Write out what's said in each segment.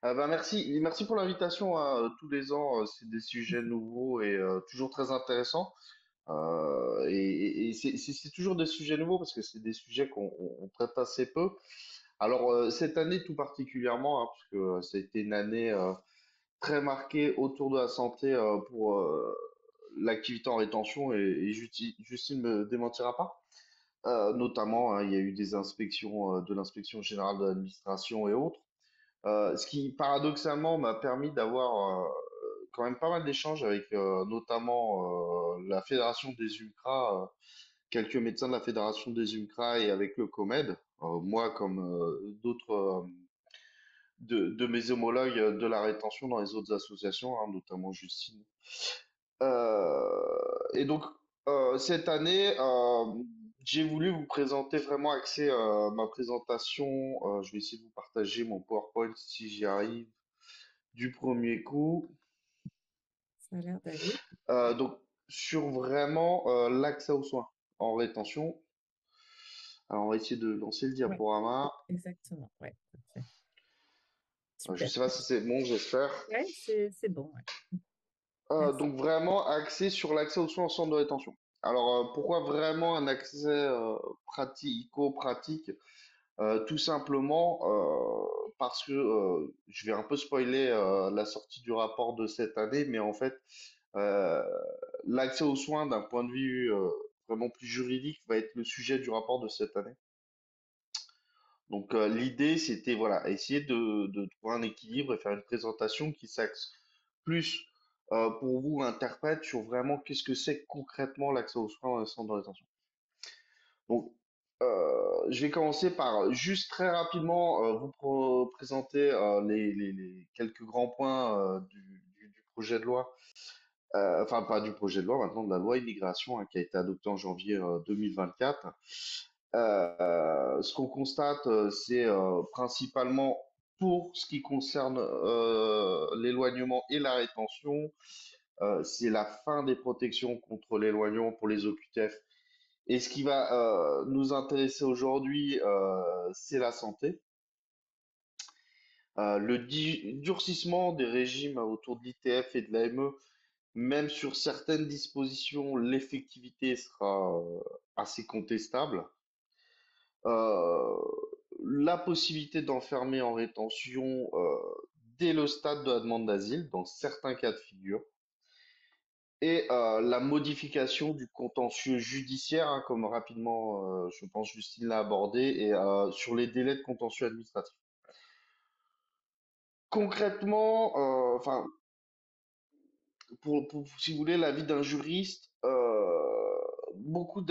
Merci pour l'invitation, hein. Tous les ans, c'est des sujets nouveaux et toujours très intéressants. Et c'est toujours des sujets nouveaux parce que c'est des sujets qu'on traite assez peu. Alors cette année tout particulièrement, hein, parce que ça a été une année très marquée autour de la santé pour l'activité en rétention et Justine me démentira pas. Notamment, hein, il y a eu des inspections de l'inspection générale de l'administration et autres. Ce qui paradoxalement m'a permis d'avoir quand même pas mal d'échanges avec notamment la fédération des UMCRA, quelques médecins de la fédération des UMCRA et avec le COMED, moi comme d'autres de mes homologues de la rétention dans les autres associations, hein, notamment Justine. Et donc cette année, j'ai voulu vous présenter vraiment axé ma présentation. Je vais essayer de vous partager mon PowerPoint si j'y arrive du premier coup. Ça a l'air d'aller. Donc, sur vraiment l'accès aux soins en rétention. Alors, on va essayer de lancer le Ouais, diaporama. exactement. Ouais, parfait. Je Super. sais pas si c'est bon, j'espère. Ouais, c'est bon. Ouais. Merci. Donc, vraiment axé sur l'accès aux soins en centre de rétention. Alors, pourquoi vraiment un accès pratico-pratique? Tout simplement parce que je vais un peu spoiler la sortie du rapport de cette année, mais en fait, euh, l'accès aux soins d'un point de vue vraiment plus juridique va être le sujet du rapport de cette année. Donc l'idée, c'était voilà, essayer de trouver un équilibre et faire une présentation qui s'axe plus pour vous, interprète, sur vraiment qu'est-ce que c'est concrètement l'accès aux soins dans les centres de rétention. Donc, je vais commencer par juste très rapidement présenter les quelques grands points du projet de loi, enfin pas du projet de loi, maintenant de la loi immigration hein, qui a été adoptée en janvier 2024. Ce qu'on constate, c'est principalement pour ce qui concerne l'éloignement et la rétention, c'est la fin des protections contre l'éloignement pour les OQTF. Et ce qui va nous intéresser aujourd'hui, c'est la santé. Durcissement des régimes autour de l'ITF et de l'AME, même sur certaines dispositions, l'effectivité sera assez contestable. Euh, la possibilité d'enfermer en rétention dès le stade de la demande d'asile, dans certains cas de figure, et la modification du contentieux judiciaire, hein, comme rapidement, je pense Justine l'a abordé, et sur les délais de contentieux administratif. Concrètement, enfin, si vous voulez, l'avis d'un juriste, beaucoup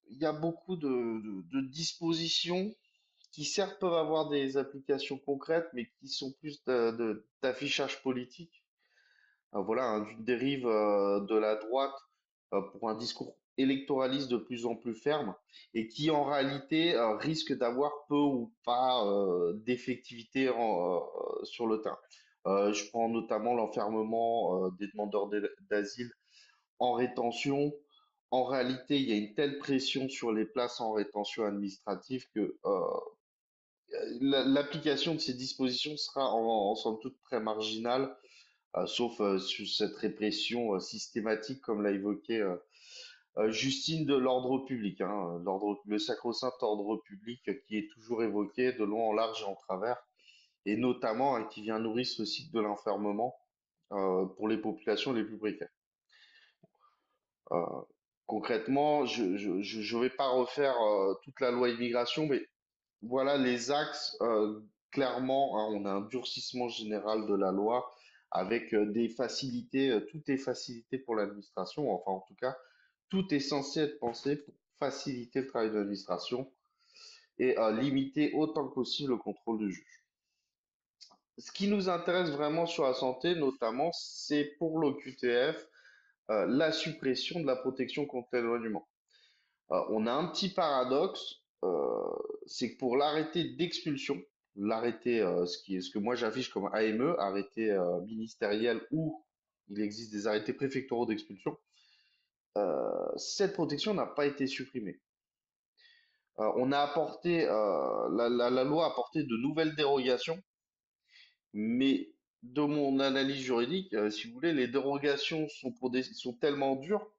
il y a beaucoup de dispositions qui certes peuvent avoir des applications concrètes, mais qui sont plus d'affichage politique. Voilà, hein, d'une dérive de la droite pour un discours électoraliste de plus en plus ferme et qui en réalité risque d'avoir peu ou pas d'effectivité sur le terrain. Je prends notamment l'enfermement des demandeurs d'asile en rétention. En réalité, il y a une telle pression sur les places en rétention administrative que l'application de ces dispositions sera en somme toute très marginale, sauf sur cette répression systématique, comme l'a évoqué Justine, de l'ordre public, hein, le sacro-saint ordre public qui est toujours évoqué de long en large et en travers, et notamment hein, qui vient nourrir ce cycle de l'enfermement pour les populations les plus précaires. Euh, Concrètement, je vais pas refaire toute la loi immigration, mais voilà les axes. Clairement, hein, on a un durcissement général de la loi avec des facilités. Tout est facilité pour l'administration. Enfin, en tout cas, tout est censé être pensé pour faciliter le travail de l'administration et limiter autant que possible le contrôle du juge. Ce qui nous intéresse vraiment sur la santé, notamment, c'est pour l'OQTF, la suppression de la protection contre l'éloignement. On a un petit paradoxe, c'est que pour l'arrêté d'expulsion, l'arrêté, ce que moi j'affiche comme AME, arrêté ministériel ou il existe des arrêtés préfectoraux d'expulsion, cette protection n'a pas été supprimée. On a apporté, la loi a apporté de nouvelles dérogations Mais de mon analyse juridique, si vous voulez, les dérogations sont tellement dures,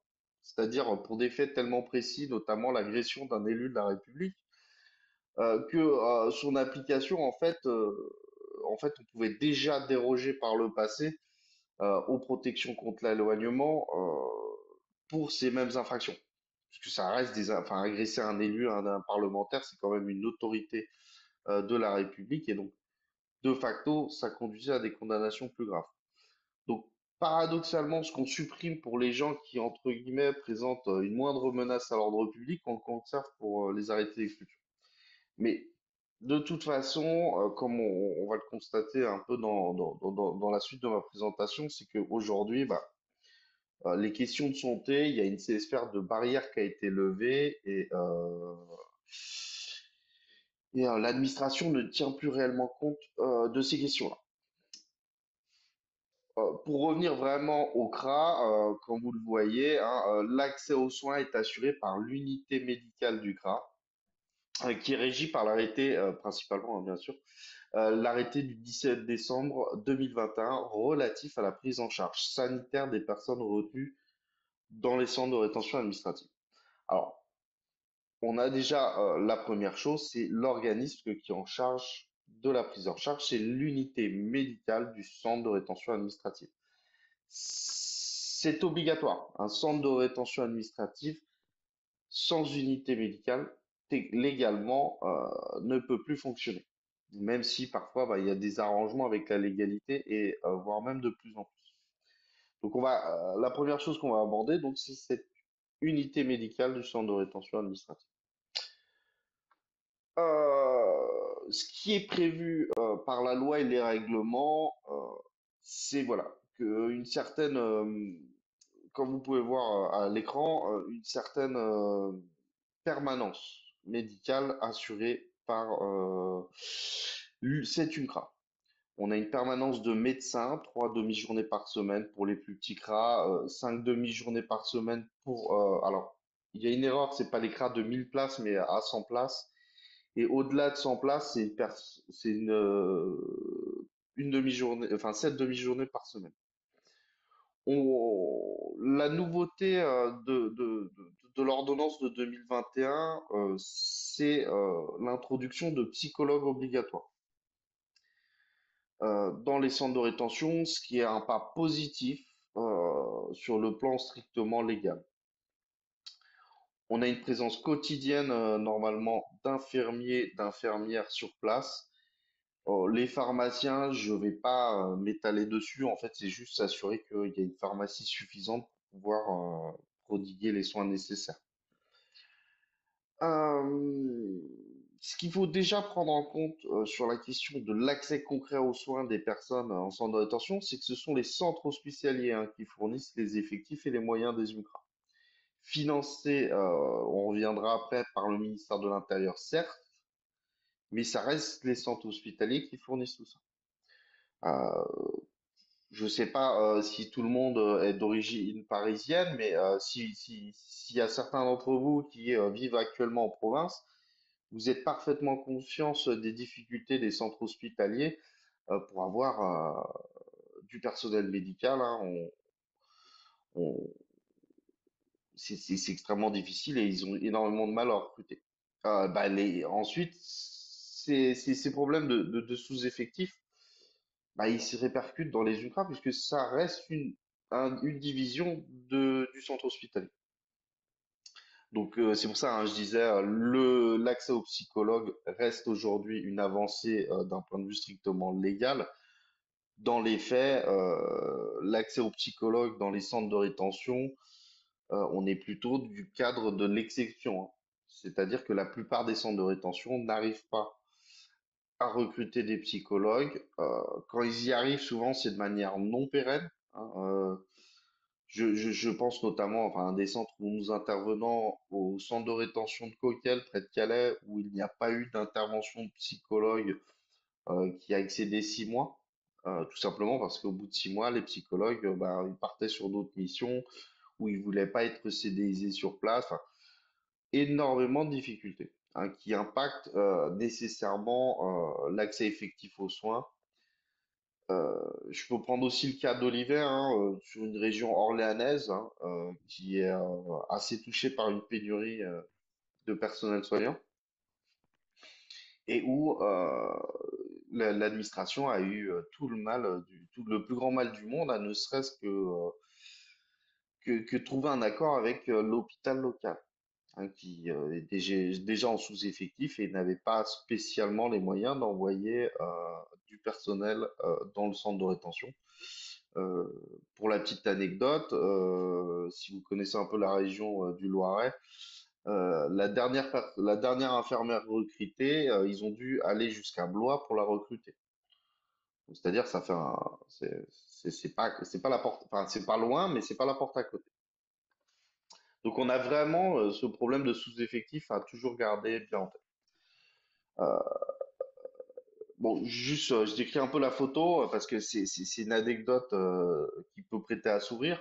c'est-à-dire pour des faits tellement précis, notamment l'agression d'un élu de la République, que son application, en fait, on pouvait déjà déroger par le passé aux protections contre l'éloignement pour ces mêmes infractions. Parce que ça reste enfin, agresser un élu, un parlementaire, c'est quand même une autorité de la République, et donc de facto, ça conduisait à des condamnations plus graves. Donc, paradoxalement, ce qu'on supprime pour les gens qui, entre guillemets, présentent une moindre menace à l'ordre public, on le conserve pour les arrêtés d'expulsion. Mais de toute façon, comme on va le constater un peu dans la suite de ma présentation, c'est qu'aujourd'hui, bah, les questions de santé, il y a une sphère de barrière qui a été levée, et l'administration ne tient plus réellement compte de ces questions-là. Pour revenir vraiment au CRA, comme vous le voyez, hein, l'accès aux soins est assuré par l'unité médicale du CRA, qui est régie par l'arrêté, principalement, hein, bien sûr, l'arrêté du 17 décembre 2021 relatif à la prise en charge sanitaire des personnes retenues dans les centres de rétention administrative. Alors, on a déjà la première chose, c'est l'organisme qui est en charge de la prise en charge, c'est l'unité médicale du centre de rétention administrative. C'est obligatoire. Un centre de rétention administrative sans unité médicale, légalement, ne peut plus fonctionner. Même si parfois, bah, il y a des arrangements avec la légalité et voire même de plus en plus. Donc la première chose qu'on va aborder, donc, c'est cette unité médicale du centre de rétention administrative. Ce qui est prévu par la loi et les règlements, c'est voilà que une certaine, comme vous pouvez voir à l'écran, une certaine permanence médicale assurée par cette UNCRA. On a une permanence de médecins, 3 demi-journées par semaine pour les plus petits CRA, 5 demi-journées par semaine pour. Alors, il y a une erreur, c'est pas les CRA de 1000 places, mais à 100 places. Et au-delà de 100 places, c'est une demi-journée, enfin 7 demi-journées par semaine. La nouveauté de l'ordonnance de 2021, c'est l'introduction de psychologues obligatoires dans les centres de rétention, ce qui est un pas positif sur le plan strictement légal. On a une présence quotidienne normalement d'infirmiers, d'infirmières sur place. Les pharmaciens, je vais pas m'étaler dessus. En fait, c'est juste s'assurer qu'il y a une pharmacie suffisante pour pouvoir prodiguer les soins nécessaires. Euh, Ce qu'il faut déjà prendre en compte sur la question de l'accès concret aux soins des personnes en centre de rétention, c'est que ce sont les centres hospitaliers hein, qui fournissent les effectifs et les moyens des UMCRA. Financés, on reviendra après, par le ministère de l'Intérieur, certes, mais ça reste les centres hospitaliers qui fournissent tout ça. Euh, je sais pas si tout le monde est d'origine parisienne, mais s'il y a certains d'entre vous qui vivent actuellement en province, vous êtes parfaitement conscience des difficultés des centres hospitaliers pour avoir du personnel médical. Hein, on- c'est extrêmement difficile et ils ont énormément de mal à recruter. Bah, ensuite, ces problèmes de sous-effectifs, bah, ils se répercutent dans les ultras puisque ça reste une division du centre hospitalier. Donc c'est pour ça, hein, je disais, l'accès aux psychologues reste aujourd'hui une avancée d'un point de vue strictement légal. Dans les faits, l'accès aux psychologues dans les centres de rétention, on est plutôt du cadre de l'exception, hein. C'est-à-dire que la plupart des centres de rétention n'arrivent pas à recruter des psychologues. Quand ils y arrivent, souvent c'est de manière non pérenne, hein. Je pense notamment enfin, à un des centres où nous intervenons au centre de rétention de Coquelles, près de Calais, où il n'y a pas eu d'intervention de psychologue qui a excédé 6 mois. Tout simplement parce qu'au bout de 6 mois, les psychologues, bah, ils partaient sur d'autres missions où ils voulaient pas être CDIsés sur place. Enfin, énormément de difficultés hein, qui impactent nécessairement l'accès effectif aux soins. Je peux prendre aussi le cas d'Oliver, hein, sur une région orléanaise, hein, qui est assez touchée par une pénurie de personnel soignant et où l'administration a eu tout le mal, tout le plus grand mal du monde, à ne serait-ce que trouver un accord avec l'hôpital local, hein, qui est déjà en sous-effectif et n'avait pas spécialement les moyens d'envoyer du personnel dans le centre de rétention. Euh, pour la petite anecdote, si vous connaissez un peu la région du Loiret, la dernière infirmière recrutée, ils ont dû aller jusqu'à Blois pour la recruter. Donc, c'est-à-dire, ça fait un, c'est pas la porte, enfin, c'est pas loin, mais c'est pas la porte à côté. Donc, on a vraiment ce problème de sous-effectif à toujours garder bien en tête. Bon, juste, je décris un peu la photo parce que c'est une anecdote qui peut prêter à sourire.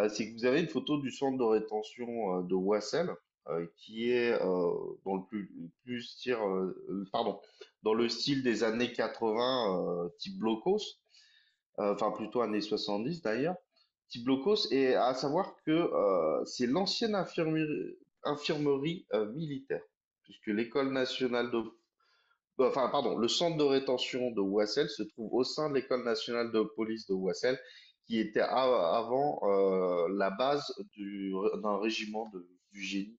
C'est que vous avez une photo du centre de rétention de Wassel qui est dans le pardon, dans le style des années 80 type Blocos, enfin plutôt années 70 d'ailleurs, type Blocos. Et à savoir que c'est l'ancienne infirmerie militaire, puisque l'école nationale de enfin, pardon, le centre de rétention de Ouassel se trouve au sein de l'école nationale de police de Ouassel, qui était avant la base d'un régiment du génie.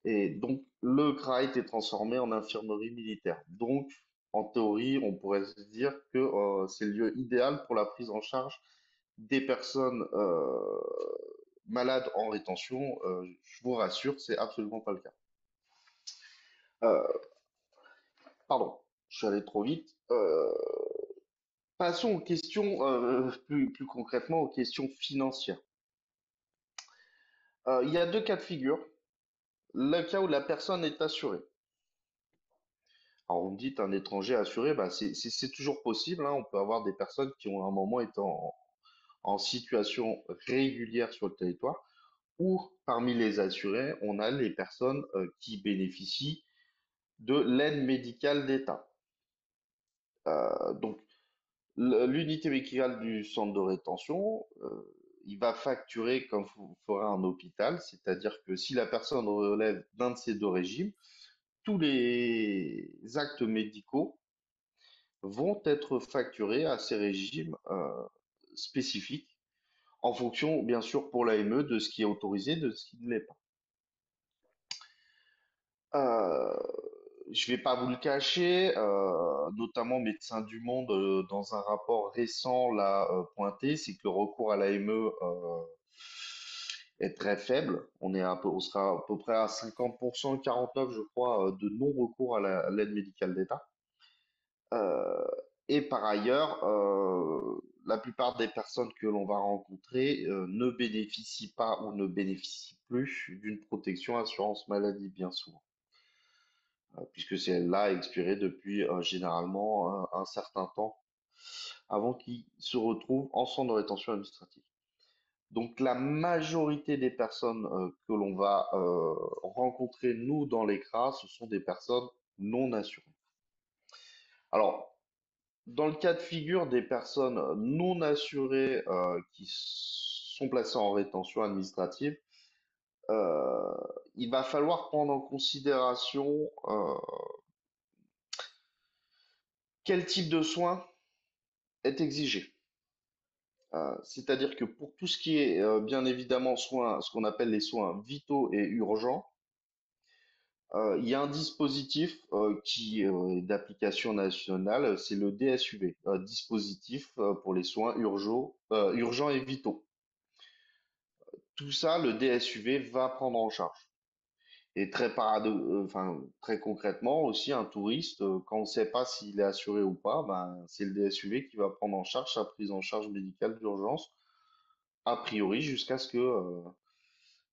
Et donc, le CRA a été transformé en infirmerie militaire. Donc, en théorie, on pourrait se dire que c'est le lieu idéal pour la prise en charge des personnes malades en rétention. Je vous rassure, c'est absolument pas le cas. Euh, Pardon, je suis allé trop vite. Passons aux questions, plus concrètement aux questions financières. Il y a deux cas de figure. Le cas où la personne est assurée. Alors, vous me dites un étranger assuré, bah, c'est toujours possible, hein. On peut avoir des personnes qui ont à un moment été en situation régulière sur le territoire, ou parmi les assurés, on a les personnes qui bénéficient de l'aide médicale d'État. Donc, l'unité médicale du centre de rétention, il va facturer comme ferait un hôpital, c'est-à-dire que si la personne relève d'un de ces deux régimes, tous les actes médicaux vont être facturés à ces régimes spécifiques, en fonction, bien sûr, pour l'AME, de ce qui est autorisé, de ce qui ne l'est pas. Euh, je vais pas vous le cacher, notamment Médecins du Monde, dans un rapport récent, l'a pointé, c'est que le recours à l'AME est très faible. On sera à peu près à 50%, 49, je crois, de non-recours à l'aide médicale d'État. Euh, et par ailleurs, la plupart des personnes que l'on va rencontrer ne bénéficient pas ou ne bénéficient plus d'une protection assurance maladie bien souvent, puisque celle-là a expiré depuis généralement un certain temps avant qu'ils se retrouvent en centre de rétention administrative. Donc la majorité des personnes que l'on va rencontrer, nous, dans les CRA, ce sont des personnes non assurées. Alors, dans le cas de figure des personnes non assurées qui sont placées en rétention administrative, euh, il va falloir prendre en considération quel type de soins est exigé. C'est-à-dire que pour tout ce qui est bien évidemment soins, ce qu'on appelle les soins vitaux et urgents, il y a un dispositif qui est d'application nationale, c'est le DSUV, dispositif pour les soins urgents et vitaux. Tout ça, le DSUV va prendre en charge. Et enfin, très concrètement aussi, un touriste, quand on ne sait pas s'il est assuré ou pas, ben, c'est le DSUV qui va prendre en charge sa prise en charge médicale d'urgence, a priori jusqu'à ce que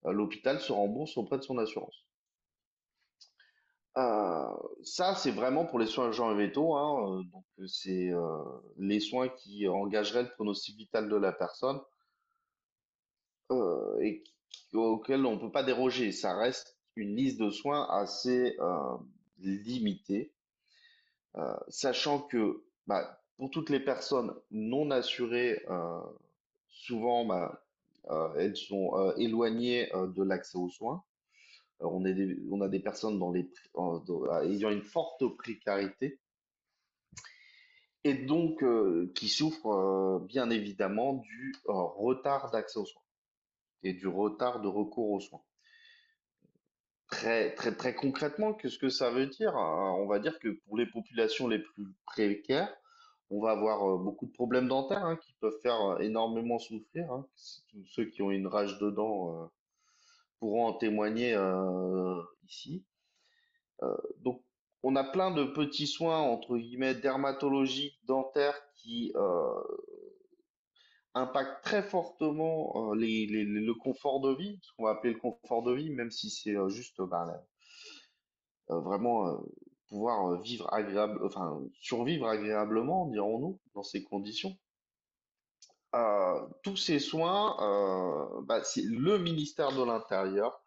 l'hôpital se rembourse auprès de son assurance. Euh, Ça, c'est vraiment pour les soins urgents et vitaux, hein, donc c'est les soins qui engageraient le pronostic vital de la personne auxquels on ne peut pas déroger. Ça reste une liste de soins assez limitée, sachant que bah, pour toutes les personnes non assurées, souvent, bah, elles sont éloignées de l'accès aux soins. On a des personnes ayant une forte précarité et donc qui souffrent bien évidemment du retard d'accès aux soins et du retard de recours aux soins. Très, très, très concrètement, qu'est-ce que ça veut dire? On va dire que pour les populations les plus précaires, on va avoir beaucoup de problèmes dentaires hein, qui peuvent faire énormément souffrir. Hein. Tous ceux qui ont une rage de dents pourront en témoigner ici. Donc, on a plein de petits soins entre guillemets dermatologiques, dentaires qui impactent très fortement le confort de vie, ce qu'on va appeler le confort de vie, même si c'est juste bah, vraiment pouvoir vivre agréable, enfin survivre agréablement, dirons-nous, dans ces conditions. Tous ces soins, bah, c'est le ministère de l'Intérieur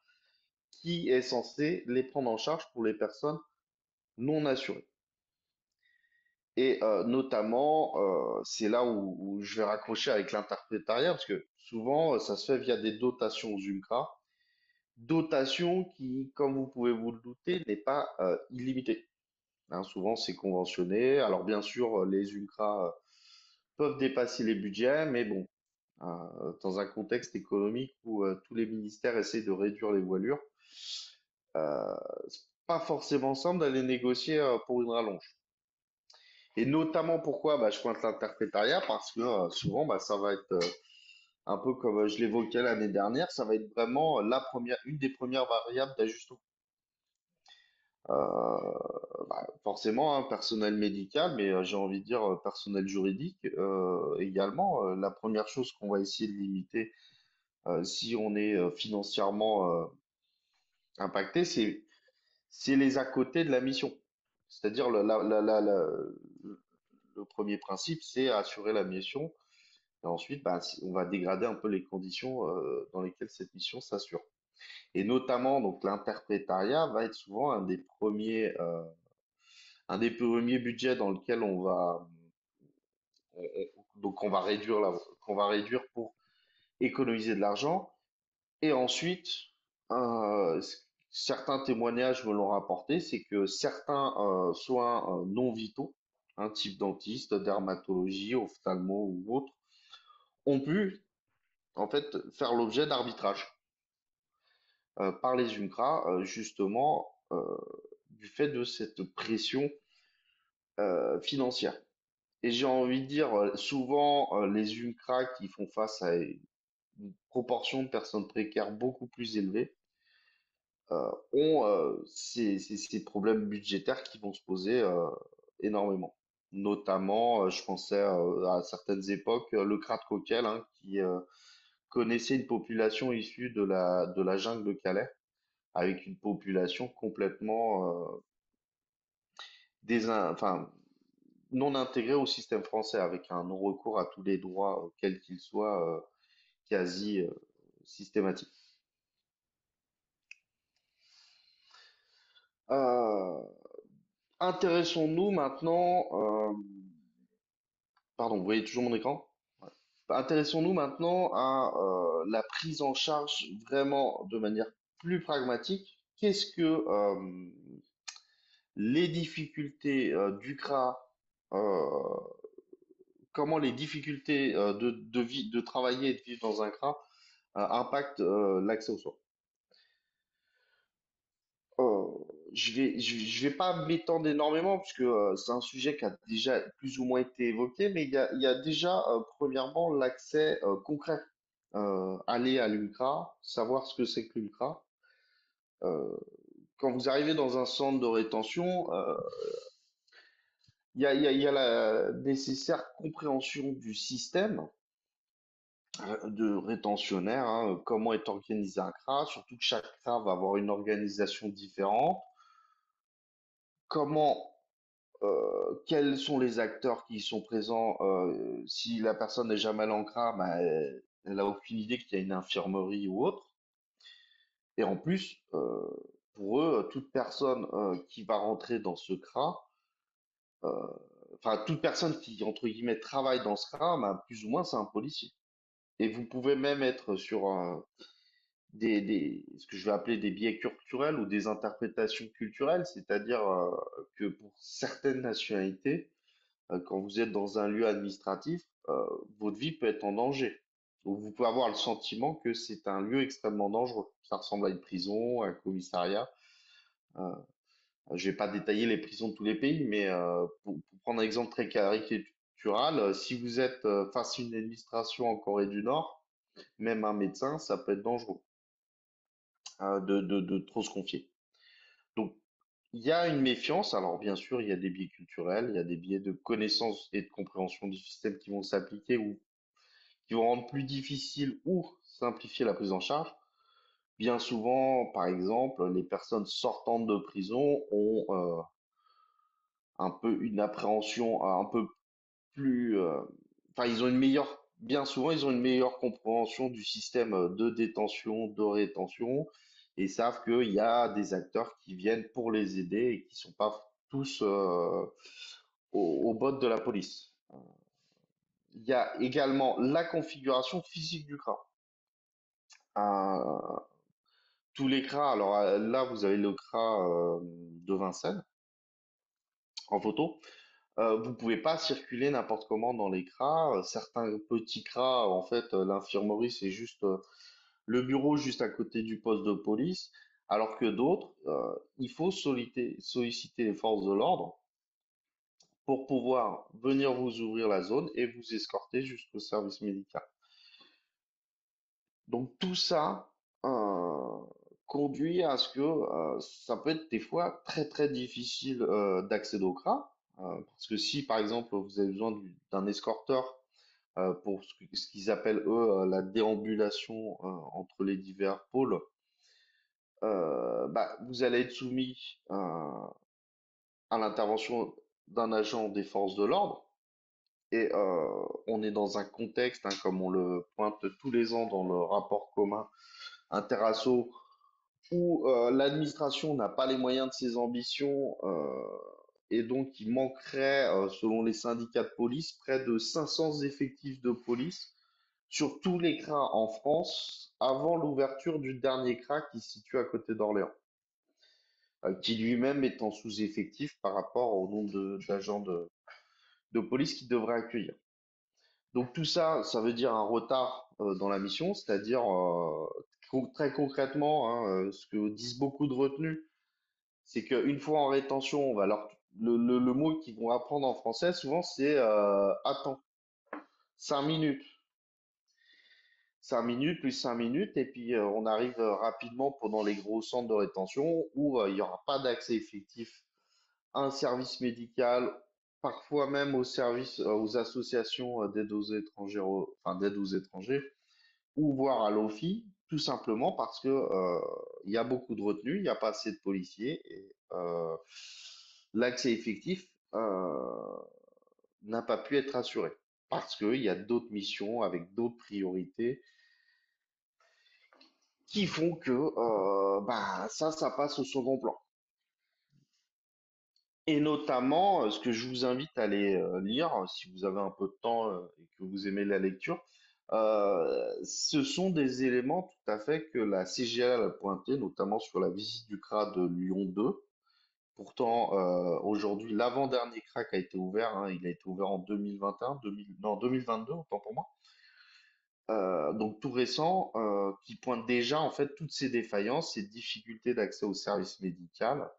qui est censé les prendre en charge pour les personnes non assurées. Et notamment, c'est là où je vais raccrocher avec l'interprétariat, parce que souvent, ça se fait via des dotations aux UMCRA, dotation qui, comme vous pouvez vous le douter, n'est pas illimitée. Hein, souvent, c'est conventionné. Alors, bien sûr, les ultras peuvent dépasser les budgets, mais bon, dans un contexte économique où tous les ministères essaient de réduire les voilures, c'est pas forcément simple d'aller négocier pour une rallonge. Et notamment pourquoi bah, je pointe l'interprétariat, parce que souvent, bah, ça va être un peu comme je l'évoquais l'année dernière, ça va être vraiment une des premières variables d'ajustement. Bah, forcément, hein, personnel médical, mais j'ai envie de dire personnel juridique également. La première chose qu'on va essayer de limiter si on est financièrement impacté, c'est les à côté de la mission. C'est-à-dire le premier principe, c'est assurer la mission, et ensuite, bah, on va dégrader un peu les conditions dans lesquelles cette mission s'assure. Et notamment, donc l'interprétariat va être souvent un des premiers budgets dans lequel donc on va qu'on va réduire pour économiser de l'argent. Et ensuite, euh, certains témoignages me l'ont rapporté, c'est que certains soins non vitaux, un type dentiste, dermatologie, ophtalmo ou autre, ont pu en fait faire l'objet d'arbitrage par les UNCRA, justement du fait de cette pression financière. Et j'ai envie de dire, souvent, les UNCRA qui font face à une proportion de personnes précaires beaucoup plus élevée ont ces problèmes budgétaires qui vont se poser énormément. Notamment, je pensais à certaines époques, le Krat Coquel, hein, qui connaissait une population issue de la jungle de Calais, avec une population complètement enfin, non intégrée au système français, avec un non-recours à tous les droits, quels qu'ils soient, quasi systématique. Euh, Intéressons-nous maintenant, pardon, vous voyez toujours mon écran? Ouais. Intéressons-nous maintenant à la prise en charge vraiment de manière plus pragmatique. Qu'est-ce que les difficultés du CRA, euh, comment les difficultés de travailler et de vivre dans un CRA impactent l'accès aux soins? Euh, je vais pas m'étendre énormément puisque c'est un sujet qui a déjà plus ou moins été évoqué, mais il y a déjà premièrement l'accès concret. Aller à l'ULCRA, savoir ce que c'est que l'ULCRA. Euh, Quand vous arrivez dans un centre de rétention, il y a la nécessaire compréhension du système de rétentionnaire, hein, comment est organisé un CRA, surtout que chaque CRA va avoir une organisation différente. Comment quels sont les acteurs qui y sont présents? Si la personne n'est jamais allée en CRA, bah, elle a aucune idée qu'il y a une infirmerie ou autre. Et en plus, pour eux, toute personne qui va rentrer dans ce CRA, enfin, toute personne qui, entre guillemets, travaille dans ce CRA, bah, plus ou moins, c'est un policier. Et vous pouvez même être sur ce que je vais appeler des biais culturels ou des interprétations culturelles, c'est-à-dire que pour certaines nationalités, quand vous êtes dans un lieu administratif, votre vie peut être en danger. Donc vous pouvez avoir le sentiment que c'est un lieu extrêmement dangereux. Ça ressemble à une prison, à un commissariat. Euh, je vais pas détailler les prisons de tous les pays, mais pour prendre un exemple très caricatural, si vous êtes face à une administration en Corée du Nord, même un médecin, ça peut être dangereux de trop se confier. Donc, il y a une méfiance. Alors, bien sûr, il y a des biais culturels, il y a des biais de connaissance et de compréhension du système qui vont s'appliquer ou qui vont rendre plus difficile ou simplifier la prise en charge. Bien souvent, par exemple, les personnes sortantes de prison ont un peu une appréhension un peu plus, enfin, ils ont une meilleure, bien souvent, ils ont une meilleure compréhension du système de détention, de rétention, et savent qu'il y a des acteurs qui viennent pour les aider et qui sont pas tous au bottes de la police. Il y a également la configuration physique du CRA. Euh, tous les CRA, alors là, vous avez le CRA de Vincennes en photo. Vous pouvez pas circuler n'importe comment dans les CRA. Certains petits CRA, en fait, l'infirmerie, c'est juste le bureau juste à côté du poste de police, alors que d'autres, il faut solliciter les forces de l'ordre pour pouvoir venir vous ouvrir la zone et vous escorter jusqu'au service médical. Donc tout ça conduit à ce que ça peut être des fois très très difficile d'accéder au CRA, parce que si par exemple vous avez besoin d'un escorteur pour ce qu'ils appellent eux la déambulation entre les divers pôles, bah, vous allez être soumis à l'intervention d'un agent des forces de l'ordre. Et on est dans un contexte, hein, comme on le pointe tous les ans dans le rapport commun interasso, où l'administration n'a pas les moyens de ses ambitions, et donc il manquerait, selon les syndicats de police, près de 500 effectifs de police sur tous les CRA en France avant l'ouverture du dernier CRA qui se situe à côté d'Orléans, qui lui-même est en sous-effectif par rapport au nombre d'agents de police qu'il devrait accueillir. Donc tout ça, ça veut dire un retard dans la mission, c'est-à-dire très concrètement, hein, ce que disent beaucoup de retenus, c'est qu'une fois en rétention, on va le mot qu'ils vont apprendre en français, souvent c'est attends, 5 minutes. 5 minutes plus 5 minutes, et puis on arrive rapidement pendant les gros centres de rétention où il n'y aura pas d'accès effectif à un service médical, parfois même aux services, aux associations d'aide aux étrangers, enfin d'aide aux étrangers, ou voire à l'OFI, tout simplement parce que il y a beaucoup de retenue, il n'y a pas assez de policiers et l'accès effectif n'a pas pu être assuré parce qu'il y a d'autres missions avec d'autres priorités qui font que bah, ça passe au second plan. Et notamment, ce que je vous invite à aller lire, si vous avez un peu de temps et que vous aimez la lecture, ce sont des éléments tout à fait que la CGL a pointé, notamment sur la visite du CRA de Lyon 2. Pourtant, aujourd'hui, l'avant-dernier CRA qui a été ouvert, hein, il a été ouvert en 2021, 2000, non, 2022, autant pour moi. Donc tout récent, qui pointe déjà en fait toutes ces défaillances, ces difficultés d'accès au service médical.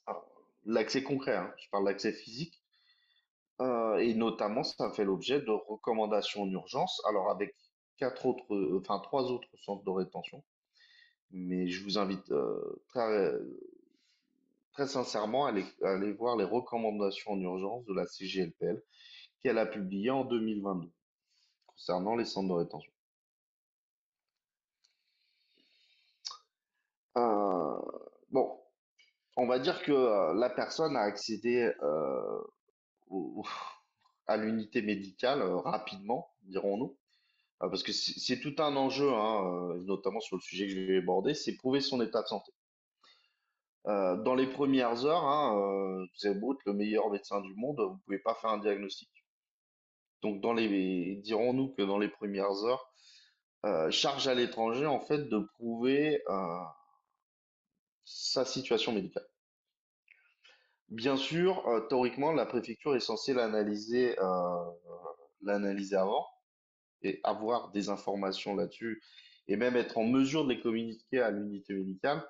Alors, l'accès concret, hein, je parle d'accès physique, et notamment ça fait l'objet de recommandations en urgence, alors avec enfin trois autres centres de rétention, mais je vous invite très sincèrement à aller voir les recommandations en urgence de la CGLPL qu'elle a publiées en 2022 concernant les centres de rétention. Euh, bon, on va dire que la personne a accédé au- à l'unité médicale rapidement, dirons-nous. Parce que c'est tout un enjeu, hein, notamment sur le sujet que je vais aborder, c'est prouver son état de santé. Dans les premières heures, hein, vous avez beau être le meilleur médecin du monde, vous pouvez pas faire un diagnostic. Donc, dirons-nous que dans les premières heures, charge à l'étranger en fait de prouver sa situation médicale. Bien sûr, théoriquement, la préfecture est censée l'analyser avant et avoir des informations là-dessus et même être en mesure de les communiquer à l'unité médicale.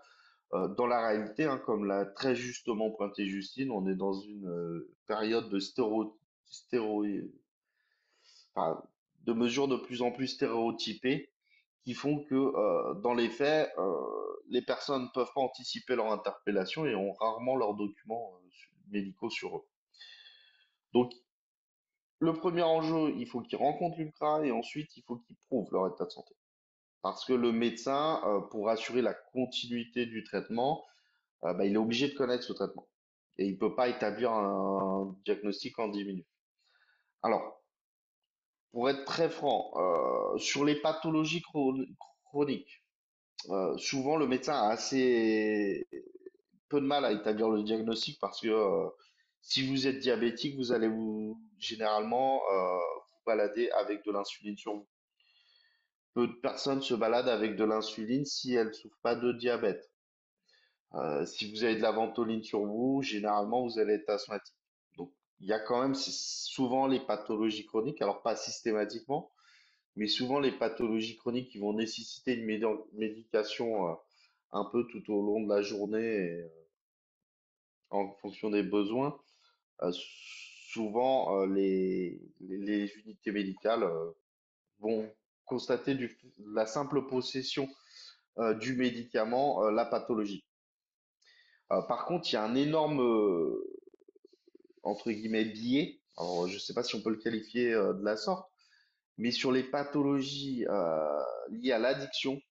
Dans la réalité, hein, comme l'a très justement pointé Justine, on est dans une période de enfin, de mesures de plus en plus stéréotypées qui font que, dans les faits, les personnes ne peuvent pas anticiper leur interpellation et ont rarement leurs documents médicaux sur eux. Donc, le premier enjeu, il faut qu'ils rencontrent l'UCRA et ensuite, il faut qu'ils prouvent leur état de santé. Parce que le médecin, pour assurer la continuité du traitement, bah, il est obligé de connaître ce traitement. Et il ne peut pas établir un diagnostic en 10 minutes. Alors, pour être très franc, sur les pathologies chroniques, souvent le médecin a assez peu de mal à établir le diagnostic parce que si vous êtes diabétique, vous allez vous généralement vous balader avec de l'insuline sur vous. Peu de personnes se baladent avec de l'insuline si elles ne souffrent pas de diabète. Si vous avez de la ventoline sur vous, généralement vous allez être asthmatique. Donc il y a quand même souvent les pathologies chroniques, alors pas systématiquement, mais souvent les pathologies chroniques qui vont nécessiter une médication un peu tout au long de la journée et, en fonction des besoins. Souvent les unités médicales vont constater la simple possession du médicament la pathologie. Par contre, il y a un énorme entre guillemets biais. Alors, je ne sais pas si on peut le qualifier de la sorte, mais sur les pathologies liées à l'addiction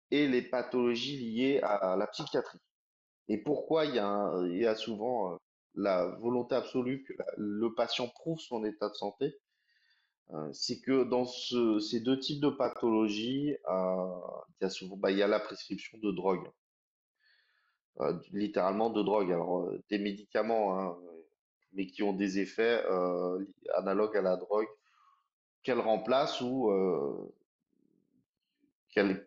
et les pathologies liées à la psychiatrie. Et pourquoi il y a souvent la volonté absolue que le patient prouve son état de santé, c'est que dans ces deux types de pathologies, il y a souvent, bah, il y a la prescription de drogue, littéralement de drogue. Alors, des médicaments, hein, mais qui ont des effets analogues à la drogue, qu'elle remplace ou qu'elle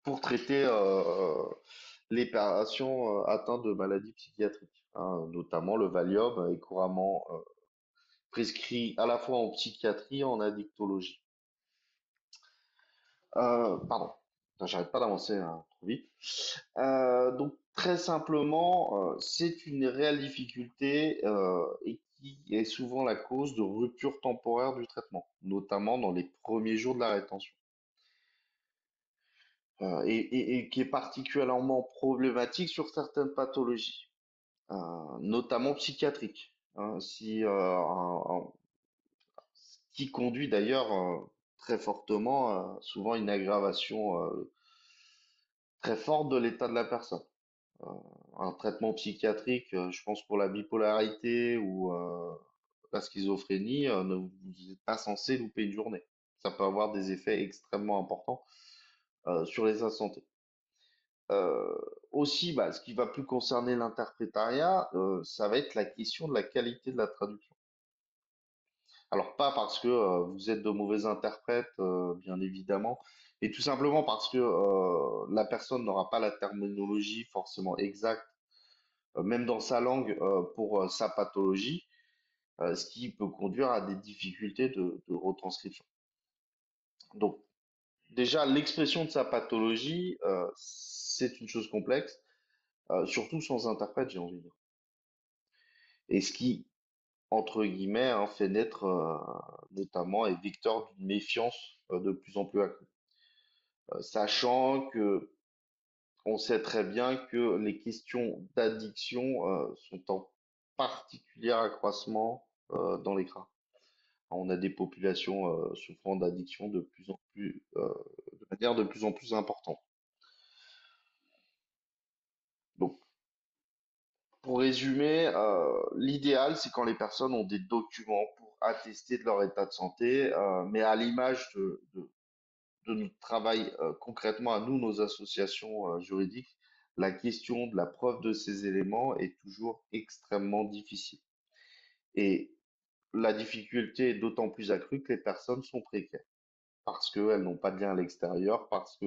pour traiter les patients atteints de maladies psychiatriques, hein, notamment le Valium est couramment prescrit à la fois en psychiatrie et en addictologie. Pardon, putain, j'arrête pas d'avancer hein, trop vite. Donc très simplement, c'est une réelle difficulté et qui est souvent la cause de rupture temporaire du traitement, notamment dans les premiers jours de la rétention. Et qui est particulièrement problématique sur certaines pathologies, notamment psychiatriques, hein, ce qui conduit d'ailleurs très fortement souvent à une aggravation très forte de l'état de la personne. Euh, un traitement psychiatrique, je pense pour la bipolarité ou la schizophrénie, vous n'êtes pas censé louper une journée. Ça peut avoir des effets extrêmement importants sur l'état de santé. Euh, Aussi, bah, ce qui va plus concerner l'interprétariat, ça va être la question de la qualité de la traduction. Alors pas parce que vous êtes de mauvais interprètes, bien évidemment, et tout simplement parce que la personne n'aura pas la terminologie forcément exacte, même dans sa langue, pour sa pathologie, ce qui peut conduire à des difficultés de retranscription. Donc déjà, l'expression de sa pathologie, c'est une chose complexe, surtout sans interprète, j'ai envie de dire. Et ce qui, entre guillemets, hein, fait naître notamment et vecteur d'une méfiance de plus en plus accrue. Sachant que on sait très bien que les questions d'addiction sont en particulier accroissement dans les CRA. On a des populations souffrant d'addiction de plus en plus, de manière de plus en plus importante. Donc, pour résumer, l'idéal, c'est quand les personnes ont des documents pour attester de leur état de santé, mais à l'image de notre travail concrètement à nous, nos associations juridiques, la question de la preuve de ces éléments est toujours extrêmement difficile. Et la difficulté est d'autant plus accrue que les personnes sont précaires, parce qu'elles n'ont pas de lien à l'extérieur, parce que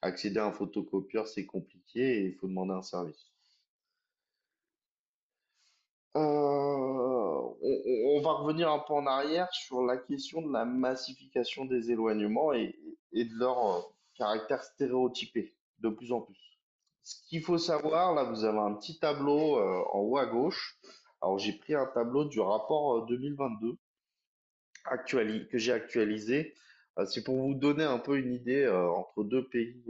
accéder à un photocopieur, c'est compliqué et il faut demander un service. On va revenir un peu en arrière sur la question de la massification des éloignements et de leur caractère stéréotypé, de plus en plus. Ce qu'il faut savoir, là, vous avez un petit tableau en haut à gauche. Alors, j'ai pris un tableau du rapport 2022 que j'ai actualisé. C'est pour vous donner un peu une idée entre deux pays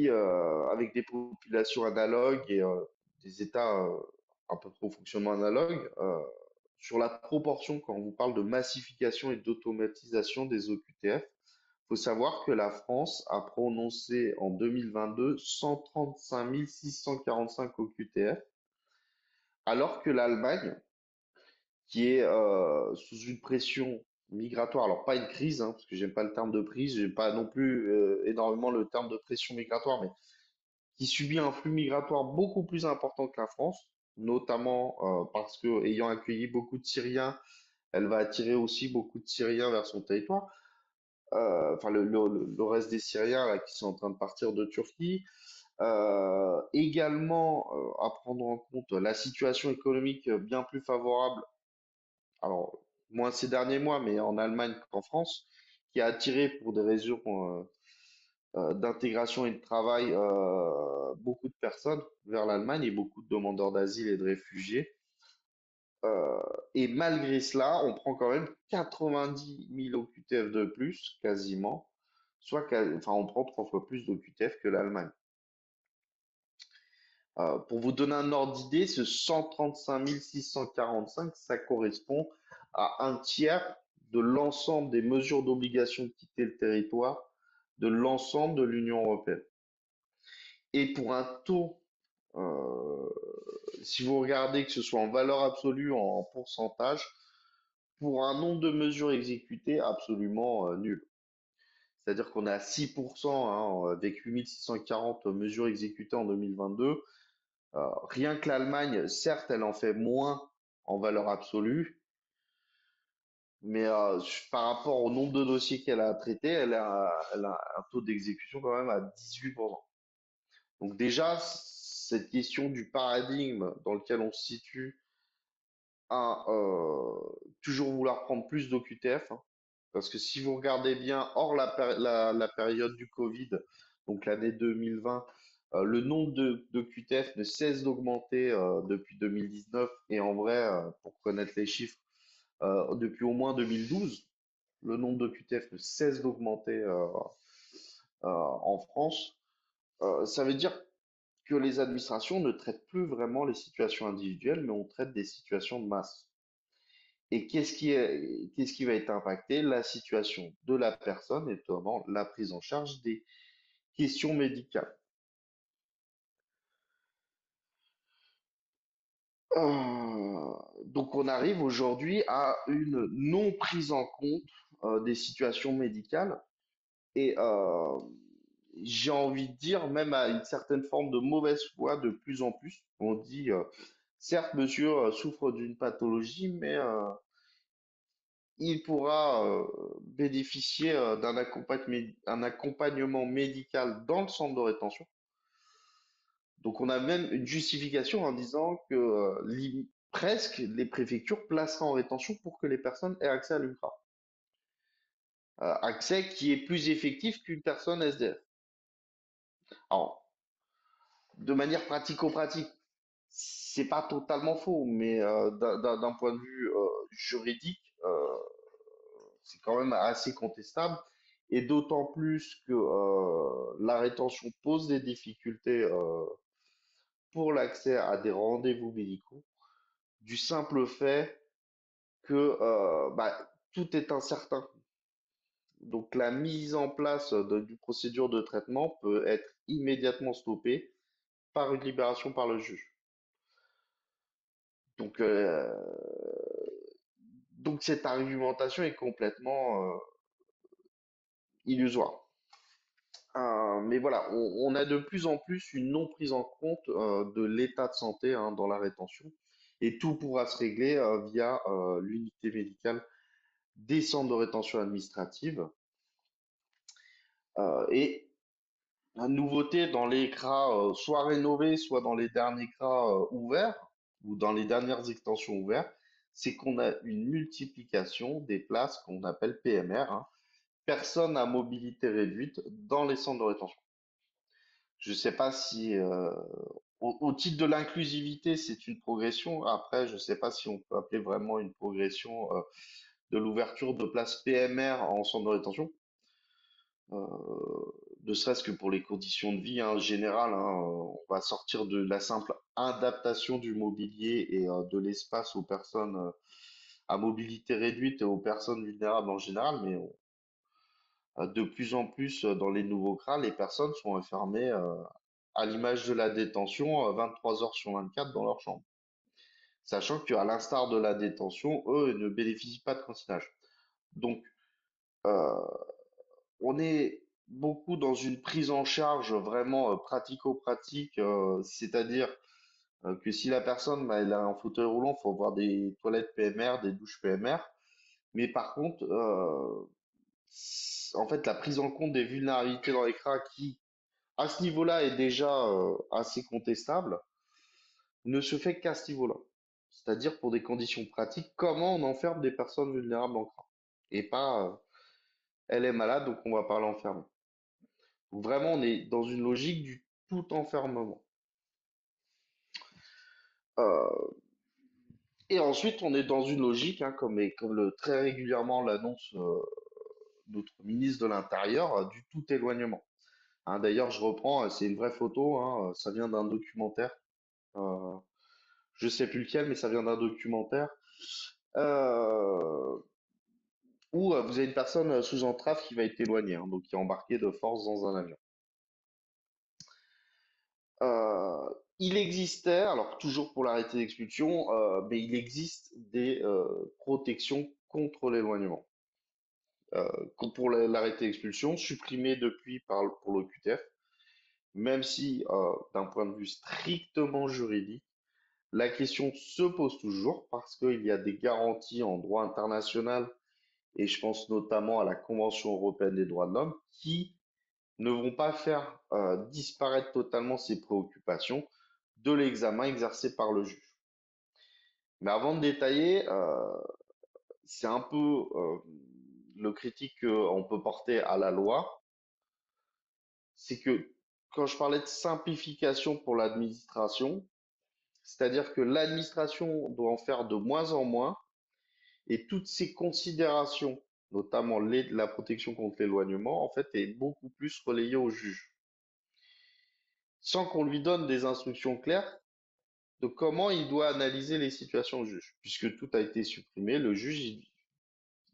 avec des populations analogues et des États à peu près au fonctionnement analogue, sur la proportion quand on vous parle de massification et d'automatisation des OQTF. Il faut savoir que la France a prononcé en 2022 135 645 OQTF, alors que l'Allemagne, qui est sous une pression migratoire, alors pas une crise, hein, parce que j'aime pas le terme de crise, j'aime pas non plus énormément le terme de pression migratoire, mais qui subit un flux migratoire beaucoup plus important que la France, notamment parce que ayant accueilli beaucoup de Syriens, elle va attirer aussi beaucoup de Syriens vers son territoire. Enfin, le reste des Syriens là, qui sont en train de partir de Turquie. Également, à prendre en compte la situation économique bien plus favorable, alors moins ces derniers mois, mais en Allemagne qu'en France, qui a attiré pour des raisons d'intégration et de travail beaucoup de personnes vers l'Allemagne et beaucoup de demandeurs d'asile et de réfugiés. Euh, et malgré cela, on prend quand même 90 000 OQTF de plus, quasiment, enfin, on prend 3 fois plus d'OQTF que l'Allemagne. Pour vous donner un ordre d'idée, ce 135 645, ça correspond à un tiers de l'ensemble des mesures d'obligation de quitter le territoire de l'ensemble de l'Union européenne. Et pour un taux, euh, si vous regardez que ce soit en valeur absolue, en pourcentage, pour un nombre de mesures exécutées absolument nul. C'est-à-dire qu'on est à 6%, hein, avec 8640 mesures exécutées en 2022. Rien que l'Allemagne, certes, elle en fait moins en valeur absolue, mais par rapport au nombre de dossiers qu'elle a traités, elle a un taux d'exécution quand même à 18%. Donc déjà, cette question du paradigme dans lequel on se situe à toujours vouloir prendre plus d'OQTF, hein, parce que si vous regardez bien, hors la période du Covid, donc l'année 2020, le nombre de QTF ne cesse d'augmenter depuis 2019, et en vrai, pour connaître les chiffres, depuis au moins 2012, le nombre de QTF ne cesse d'augmenter en France. Ça veut dire que les administrations ne traitent plus vraiment les situations individuelles, mais on traite des situations de masse. Et qu'est-ce qui va être impacté? La situation de la personne et notamment la prise en charge des questions médicales. Donc on arrive aujourd'hui à une non prise en compte des situations médicales et j'ai envie de dire même à une certaine forme de mauvaise foi de plus en plus. On dit certes monsieur souffre d'une pathologie, mais il pourra bénéficier un accompagnement médical dans le centre de rétention. Donc on a même une justification en disant que presque les préfectures placent en rétention pour que les personnes aient accès à l'UNRWA. Accès qui est plus effectif qu'une personne SDF. Alors, de manière pratico-pratique, c'est pas totalement faux, mais d'un point de vue juridique, c'est quand même assez contestable. Et d'autant plus que la rétention pose des difficultés pour l'accès à des rendez-vous médicaux, du simple fait que bah, tout est incertain. Donc la mise en place d'une procédure de traitement peut être immédiatement stoppée par une libération par le juge. Donc, donc cette argumentation est complètement illusoire. Mais voilà, on a de plus en plus une non prise en compte de l'état de santé hein, dans la rétention. Et tout pourra se régler via l'unité médicale des centres de rétention administrative. Et la nouveauté dans les CRA soit rénovés, soit dans les derniers CRA ouverts, ou dans les dernières extensions ouvertes, c'est qu'on a une multiplication des places qu'on appelle PMR, hein, personnes à mobilité réduite, dans les centres de rétention. Je ne sais pas si, au titre de l'inclusivité, c'est une progression. Après, je ne sais pas si on peut appeler vraiment une progression de l'ouverture de places PMR en centre de rétention. Ne serait-ce que pour les conditions de vie hein, générales, hein, on va sortir de la simple adaptation du mobilier et de l'espace aux personnes à mobilité réduite et aux personnes vulnérables en général, mais de plus en plus dans les nouveaux CRA, les personnes sont enfermées à l'image de la détention 23 heures sur 24 dans leur chambre. Sachant qu'à l'instar de la détention, eux ne bénéficient pas de consignage. Donc, euh, on est beaucoup dans une prise en charge vraiment pratico-pratique, c'est-à-dire que si la personne bah, elle a un fauteuil roulant, il faut avoir des toilettes PMR, des douches PMR. Mais par contre, en fait, la prise en compte des vulnérabilités dans les CRA qui, à ce niveau-là, est déjà assez contestable, ne se fait qu'à ce niveau-là. C'est-à-dire pour des conditions pratiques, comment on enferme des personnes vulnérables en CRA. Et pas, elle est malade, donc on va pas l'enfermer. Vraiment, on est dans une logique du tout enfermement. Euh, et ensuite, on est dans une logique, hein, comme très régulièrement l'annonce notre ministre de l'Intérieur, du tout éloignement. Hein, d'ailleurs, je reprends, c'est une vraie photo, hein, ça vient d'un documentaire. Euh, je sais plus lequel, mais ça vient d'un documentaire euh, où vous avez une personne sous entrave qui va être éloignée, hein, donc qui est embarquée de force dans un avion. Euh, il existait, alors toujours pour l'arrêté d'expulsion, mais il existe des protections contre l'éloignement. Pour l'arrêté d'expulsion, supprimé depuis pour l'OQTF, même si d'un point de vue strictement juridique, la question se pose toujours parce qu'il y a des garanties en droit international, et je pense notamment à la Convention européenne des droits de l'homme, qui ne vont pas faire disparaître totalement ces préoccupations de l'examen exercé par le juge. Mais avant de détailler, c'est un peu le critique qu'on peut porter à la loi, c'est que quand je parlais de simplification pour l'administration, c'est-à-dire que l'administration doit en faire de moins en moins et toutes ces considérations, notamment la protection contre l'éloignement, en fait, est beaucoup plus relayée au juge, sans qu'on lui donne des instructions claires de comment il doit analyser les situations au juge. Puisque tout a été supprimé, le juge,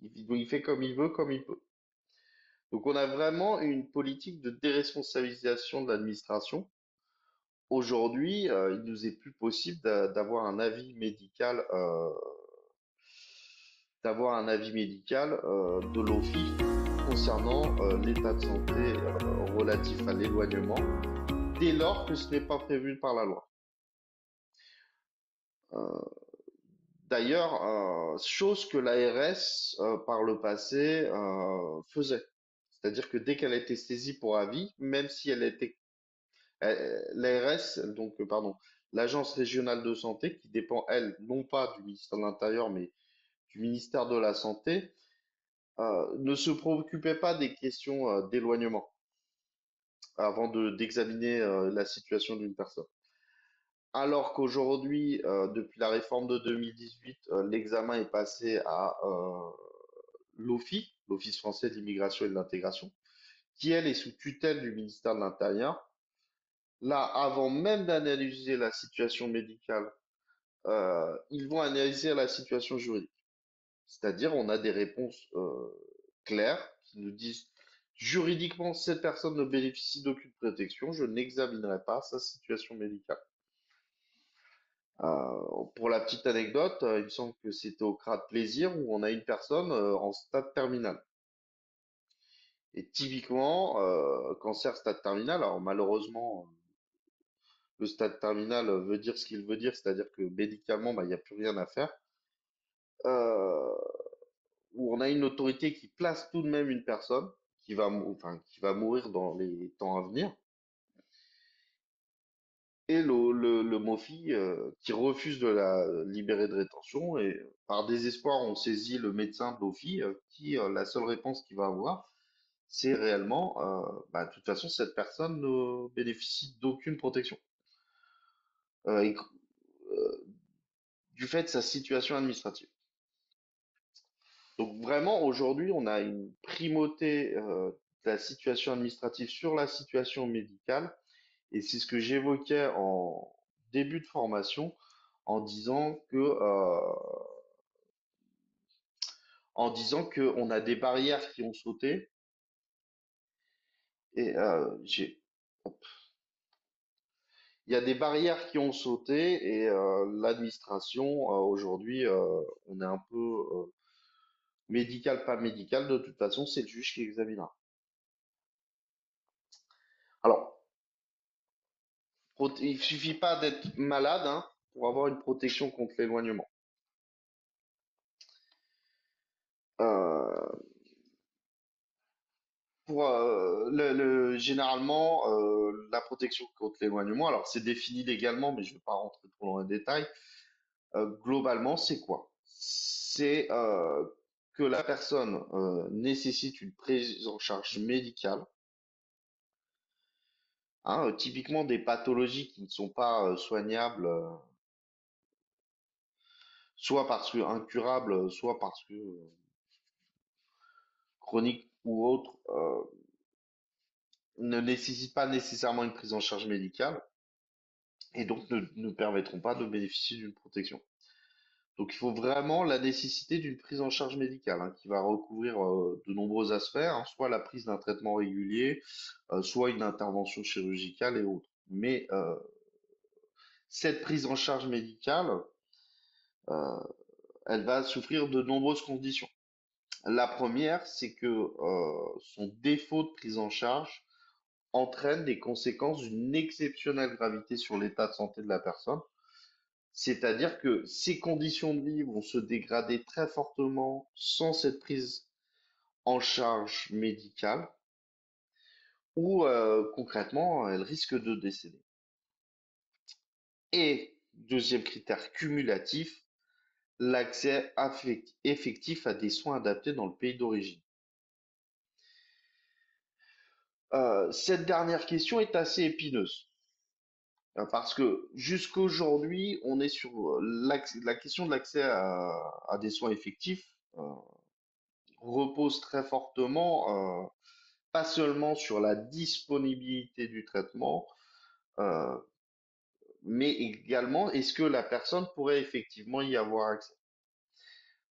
il fait comme il veut, comme il peut. Donc on a vraiment une politique de déresponsabilisation de l'administration. Aujourd'hui, il nous est plus possible d'avoir un avis médical, de l'OFII concernant l'état de santé relatif à l'éloignement, dès lors que ce n'est pas prévu par la loi. Euh, D'ailleurs, chose que l'ARS par le passé faisait. C'est-à-dire que dès qu'elle a été saisie pour avis, même si elle était l'ARS, donc pardon, l'Agence régionale de santé, qui dépend, elle, non pas du ministère de l'Intérieur, mais du ministère de la Santé, ne se préoccupait pas des questions d'éloignement avant d'examiner la situation d'une personne. Alors qu'aujourd'hui, depuis la réforme de 2018, l'examen est passé à l'OFII, l'Office français de l'immigration et de l'intégration, qui elle est sous tutelle du ministère de l'Intérieur. Là, avant même d'analyser la situation médicale, ils vont analyser la situation juridique. C'est-à-dire, on a des réponses claires qui nous disent juridiquement, cette personne ne bénéficie d'aucune protection, je n'examinerai pas sa situation médicale. Pour la petite anecdote, il me semble que c'était au CRA de Plaisir où on a une personne en stade terminal. Et typiquement, cancer stade terminal, alors malheureusement, le stade terminal veut dire ce qu'il veut dire, c'est-à-dire que médicalement, bah, il n'y a plus rien à faire. Euh, où on a une autorité qui place tout de même une personne enfin, qui va mourir dans les temps à venir, et le MOFI qui refuse de la libérer de rétention, et par désespoir, on saisit le médecin de l'OFI qui, la seule réponse qu'il va avoir, c'est réellement, bah, de toute façon, cette personne ne bénéficie d'aucune protection. Et, du fait de sa situation administrative. Donc vraiment, aujourd'hui, on a une primauté de la situation administrative sur la situation médicale, et c'est ce que j'évoquais en début de formation en disant que on a des barrières qui ont sauté, et il y a des barrières qui ont sauté, et l'administration aujourd'hui, on est un peu médical, pas médical, de toute façon, c'est le juge qui examinera. Alors, il suffit pas d'être malade, hein, pour avoir une protection contre l'éloignement. Euh, Généralement, la protection contre l'éloignement, alors c'est défini légalement, mais je ne vais pas rentrer trop dans les détails. Globalement, c'est quoi? C'est que la personne nécessite une prise en charge médicale, hein, typiquement des pathologies qui ne sont pas soignables, soit parce que incurables, soit parce que chroniques ou autres, ne nécessitent pas nécessairement une prise en charge médicale, et donc ne permettront pas de bénéficier d'une protection. Donc il faut vraiment la nécessité d'une prise en charge médicale, hein, qui va recouvrir de nombreux aspects, hein, soit la prise d'un traitement régulier, soit une intervention chirurgicale et autres. Mais cette prise en charge médicale, euh, elle va souffrir de nombreuses conditions. La première, c'est que son défaut de prise en charge entraîne des conséquences d'une exceptionnelle gravité sur l'état de santé de la personne. C'est-à-dire que ses conditions de vie vont se dégrader très fortement sans cette prise en charge médicale, ou concrètement, elle risque de décéder. Et deuxième critère cumulatif, l'accès effectif à des soins adaptés dans le pays d'origine. Cette dernière question est assez épineuse, parce que jusqu'aujourd'hui, on est sur la question de l'accès à des soins effectifs, repose très fortement, pas seulement sur la disponibilité du traitement, euh, mais également est-ce que la personne pourrait effectivement y avoir accès.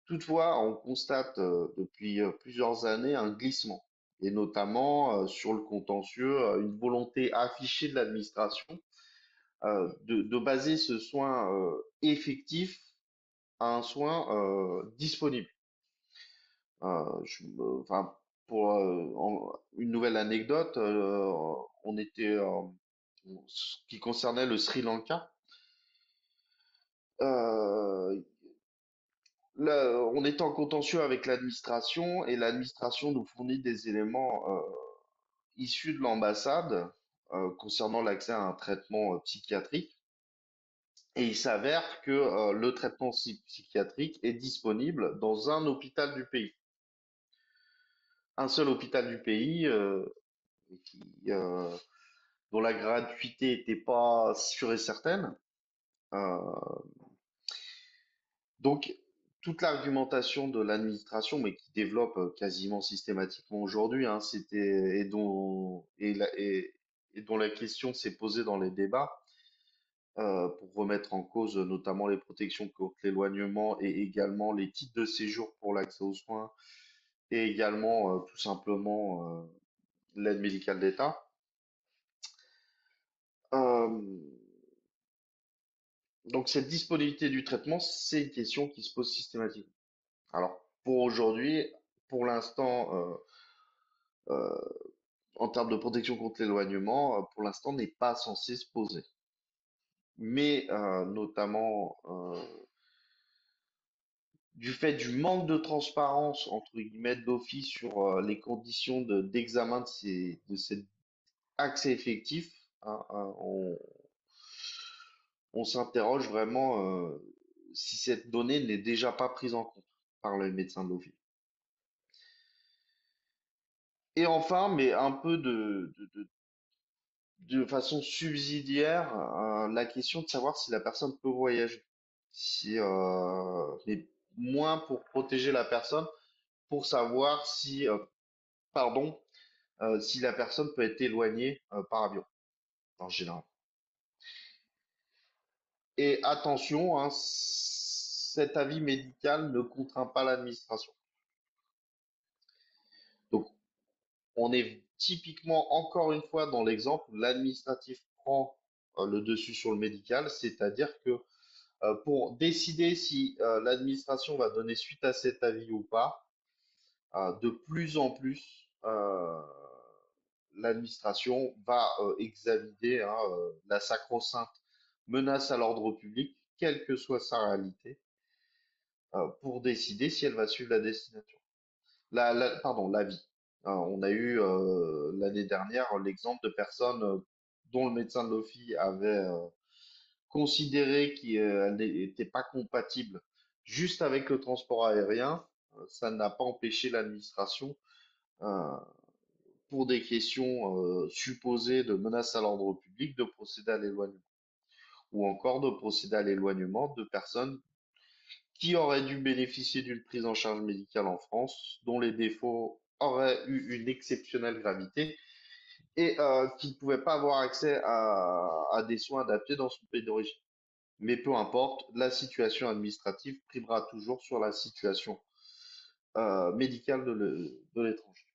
Toutefois, on constate depuis plusieurs années un glissement, et notamment sur le contentieux, une volonté affichée de l'administration de baser ce soin effectif à un soin disponible. Enfin, pour une nouvelle anecdote, on était, ce qui concernait le Sri Lanka, euh, on était en contentieux avec l'administration, et l'administration nous fournit des éléments issus de l'ambassade concernant l'accès à un traitement psychiatrique. Et il s'avère que le traitement psychiatrique est disponible dans un hôpital du pays. Un seul hôpital du pays, qui, euh, dont la gratuité n'était pas sûre et certaine. Euh, donc, toute l'argumentation de l'administration, mais qui développe quasiment systématiquement aujourd'hui, hein, et dont la question s'est posée dans les débats, pour remettre en cause notamment les protections contre l'éloignement, et également les titres de séjour pour l'accès aux soins, et également tout simplement l'aide médicale d'État. Euh, Donc cette disponibilité du traitement, c'est une question qui se pose systématiquement. Alors pour aujourd'hui, pour l'instant, en termes de protection contre l'éloignement, pour l'instant, n'est pas censé se poser. Mais notamment du fait du manque de transparence entre guillemets de l'office sur les conditions d'examen de cet accès effectif, hein, on s'interroge vraiment si cette donnée n'est déjà pas prise en compte par le médecin de l'office. Et enfin, mais un peu de façon subsidiaire, la question de savoir si la personne peut voyager. Si, mais moins pour protéger la personne, pour savoir si, pardon, si la personne peut être éloignée par avion, en général. Et attention, hein, cet avis médical ne contraint pas l'administration. Donc, on est typiquement, encore une fois, dans l'exemple où l'administratif prend le dessus sur le médical, c'est-à-dire que pour décider si l'administration va donner suite à cet avis ou pas, de plus en plus, l'administration va examiner hein, la sacro-sainte menace à l'ordre public, quelle que soit sa réalité, pour décider si elle va suivre la destination. Pardon, l'avis. On a eu l'année dernière l'exemple de personnes dont le médecin de l'OFI avait considéré qu'elle n'était pas compatible juste avec le transport aérien. Ça n'a pas empêché l'administration euh, pour des questions supposées de menace à l'ordre public, de procéder à l'éloignement, ou encore de procéder à l'éloignement de personnes qui auraient dû bénéficier d'une prise en charge médicale en France, dont les défauts auraient eu une exceptionnelle gravité et qui ne pouvaient pas avoir accès à des soins adaptés dans son pays d'origine. Mais peu importe, la situation administrative primera toujours sur la situation médicale de l'étranger.